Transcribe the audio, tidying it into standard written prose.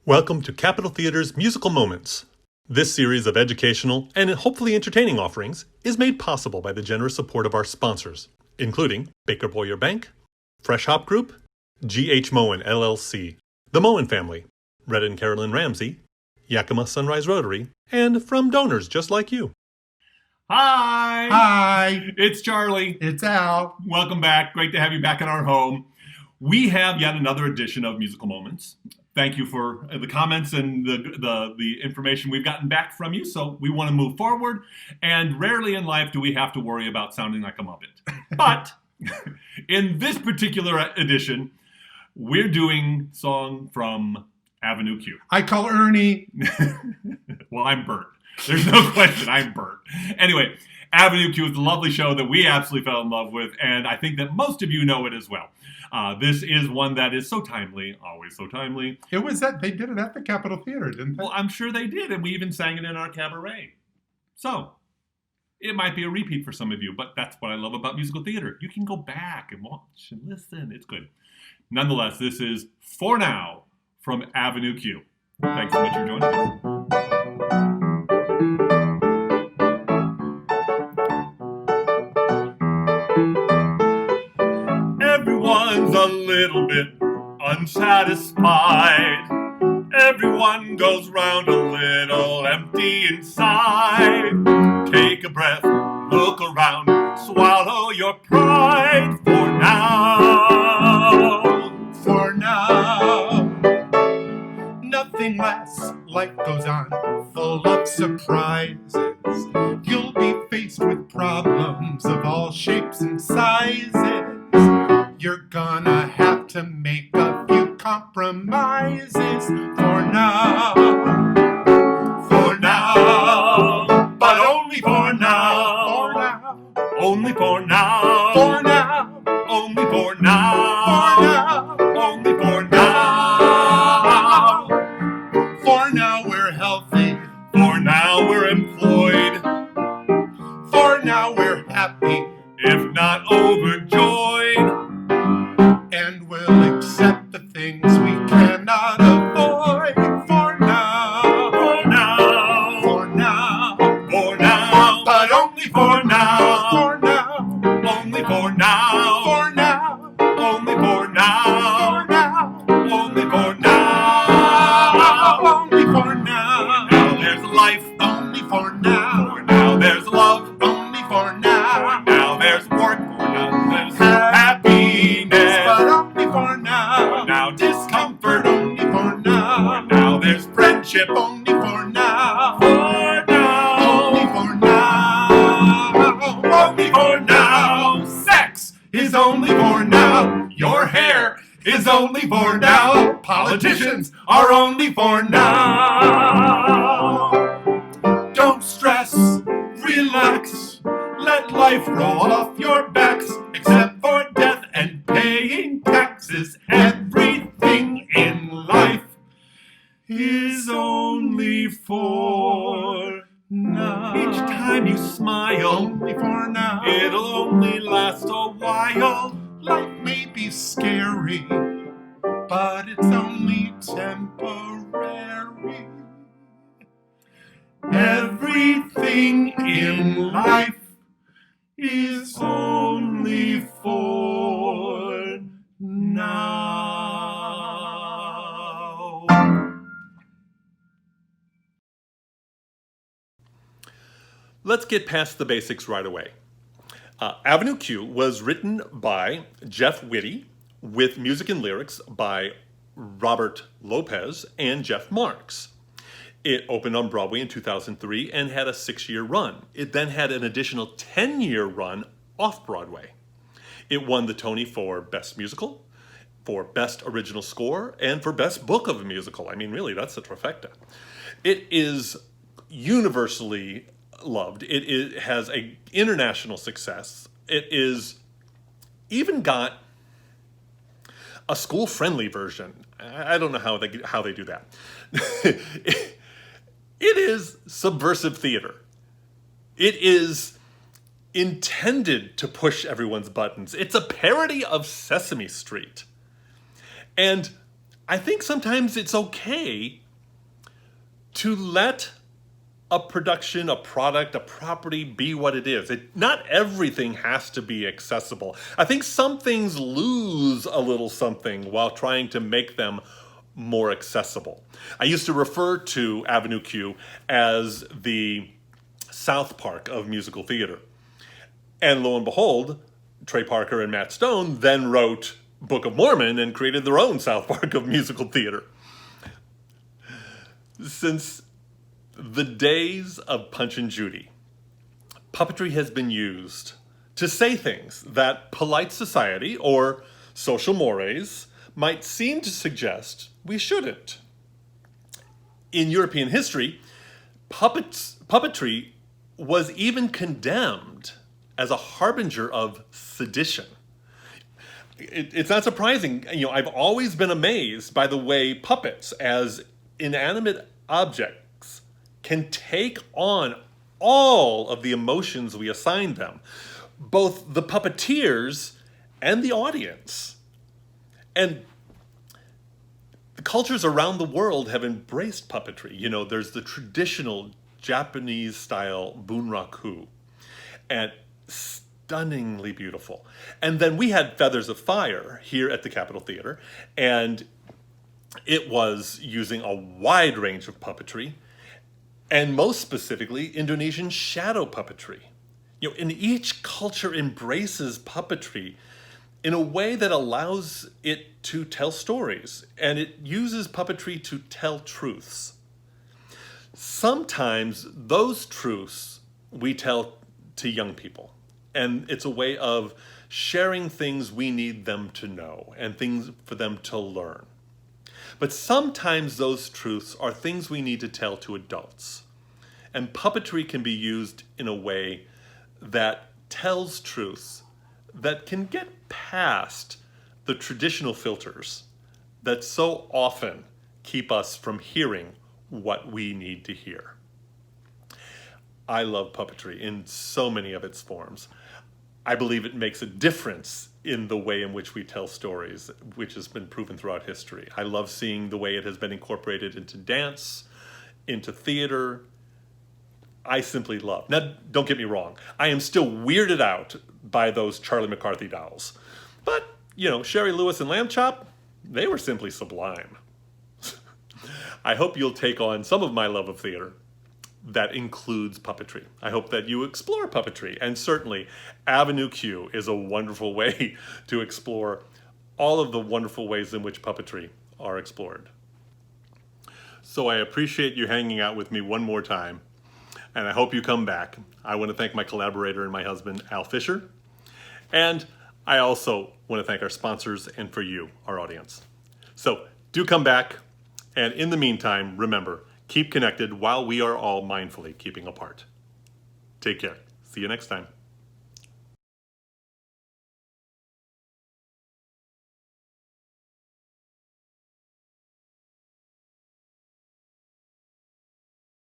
Welcome to Capitol Theater's Musical Moments. This series of educational and hopefully entertaining offerings is made possible by the generous support of our sponsors, including Baker Boyer Bank, Fresh Hop Group, G.H. Moen LLC, the Moen Family, Red and Carolyn Ramsey, Yakima Sunrise Rotary, and from donors just like you. Hi! Hi! It's Charlie. It's Al. Welcome back. Great to have you back in our home. We have yet another edition of Musical Moments. Thank you for the comments and the information we've gotten back from you. So we want to move forward. And rarely in life do we have to worry about sounding like a Muppet. But in this particular edition, we're doing a song from Avenue Q. I call Ernie. Well, I'm Bert. There's no question I'm Bert. Anyway, Avenue Q is a lovely show that we absolutely fell in love with, and I think that most of you know it as well. This is one that is so timely, always so timely. It was that they did it at the Capitol Theater, didn't they? Well, I'm sure they did, and we even sang it in our cabaret. So, it might be a repeat for some of you, but that's what I love about musical theater. You can go back and watch and listen. It's good. Nonetheless, this is For Now from Avenue Q. Thanks so much for joining us. Everyone's a little bit unsatisfied. Everyone goes round a little empty inside. Take a breath, look around, swallow your pride for now. For now, nothing lasts, life goes on, full of surprises. You'll be faced with problems of all shapes and sizes. You're gonna have to make a few compromises for now. For now, but only for now. For now, Only for now. for now, Only for now. for now. Only for now. For now we're healthy. For now we're employed. For now we're happy. If not overjoyed. And we'll accept the things we cannot avoid. For now. For now. For now. For now. But only for now. For now. Only for now. For now. Only for now. For now. Only for now. Only for now. Now there's life. Only for now. For now there's love. Only for For now. now there's work. For now there's happiness. But only for now. For now discomfort. Only for For now. now there's friendship. Only for now. For now. Only for now. Only for now. Sex is only for now. Your hair is only for now. Politicians are only for now. Don't stress, relax, let life roll off your backs. Except for death and paying taxes, everything in life is only for now. Each time you smile, Only for now. it'll only last a while. Life may be scary, but it's only temporary. Everything in life is only for now. Let's get past the basics right away. Avenue Q was written by Jeff Whitty with music and lyrics by Robert Lopez and Jeff Marks. It opened on Broadway in 2003 and had a 6-year run. It then had an additional 10-year run off-Broadway. It won the Tony for Best Musical, for Best Original Score, and for Best Book of a Musical. I mean, really, that's a trifecta. It is universally loved. It has an international success. It is even got a school-friendly version. I don't know how they do that. It is subversive theater. It is intended to push everyone's buttons. It's a parody of Sesame Street. And I think sometimes it's okay to let a production, a product, a property be what it is. Not everything has to be accessible. I think some things lose a little something while trying to make them more accessible. I used to refer to Avenue Q as the South Park of musical theater. And lo and behold, Trey Parker and Matt Stone then wrote Book of Mormon and created their own South Park of musical theater. Since the days of Punch and Judy, puppetry has been used to say things that polite society or social mores might seem to suggest we shouldn't. In European history, puppetry was even condemned as a harbinger of sedition. It's not surprising. I've always been amazed by the way puppets, as inanimate objects, can take on all of the emotions we assign them, both the puppeteers and the audience. And the cultures around the world have embraced puppetry. There's the traditional Japanese-style bunraku, and stunningly beautiful. And then we had Feathers of Fire here at the Capitol Theater, and it was using a wide range of puppetry, and most specifically, Indonesian shadow puppetry. And each culture embraces puppetry in a way that allows it to tell stories, and it uses puppetry to tell truths. Sometimes those truths we tell to young people, and it's a way of sharing things we need them to know and things for them to learn. But sometimes those truths are things we need to tell to adults. And puppetry can be used in a way that tells truths that can get past the traditional filters that so often keep us from hearing what we need to hear. I love puppetry in so many of its forms. I believe it makes a difference in the way in which we tell stories, which has been proven throughout history. I love seeing the way it has been incorporated into dance, into theater. I simply love. Now, don't get me wrong. I am still weirded out by those Charlie McCarthy dolls. But, Sherry Lewis and Lamb Chop, they were simply sublime. I hope you'll take on some of my love of theater that includes puppetry. I hope that you explore puppetry, and certainly Avenue Q is a wonderful way to explore all of the wonderful ways in which puppetry are explored. So I appreciate you hanging out with me one more time, and I hope you come back. I want to thank my collaborator and my husband, Al Fischer, and I also want to thank our sponsors and for you, our audience. So do come back, and in the meantime, remember, keep connected while we are all mindfully keeping apart. Take care. See you next time.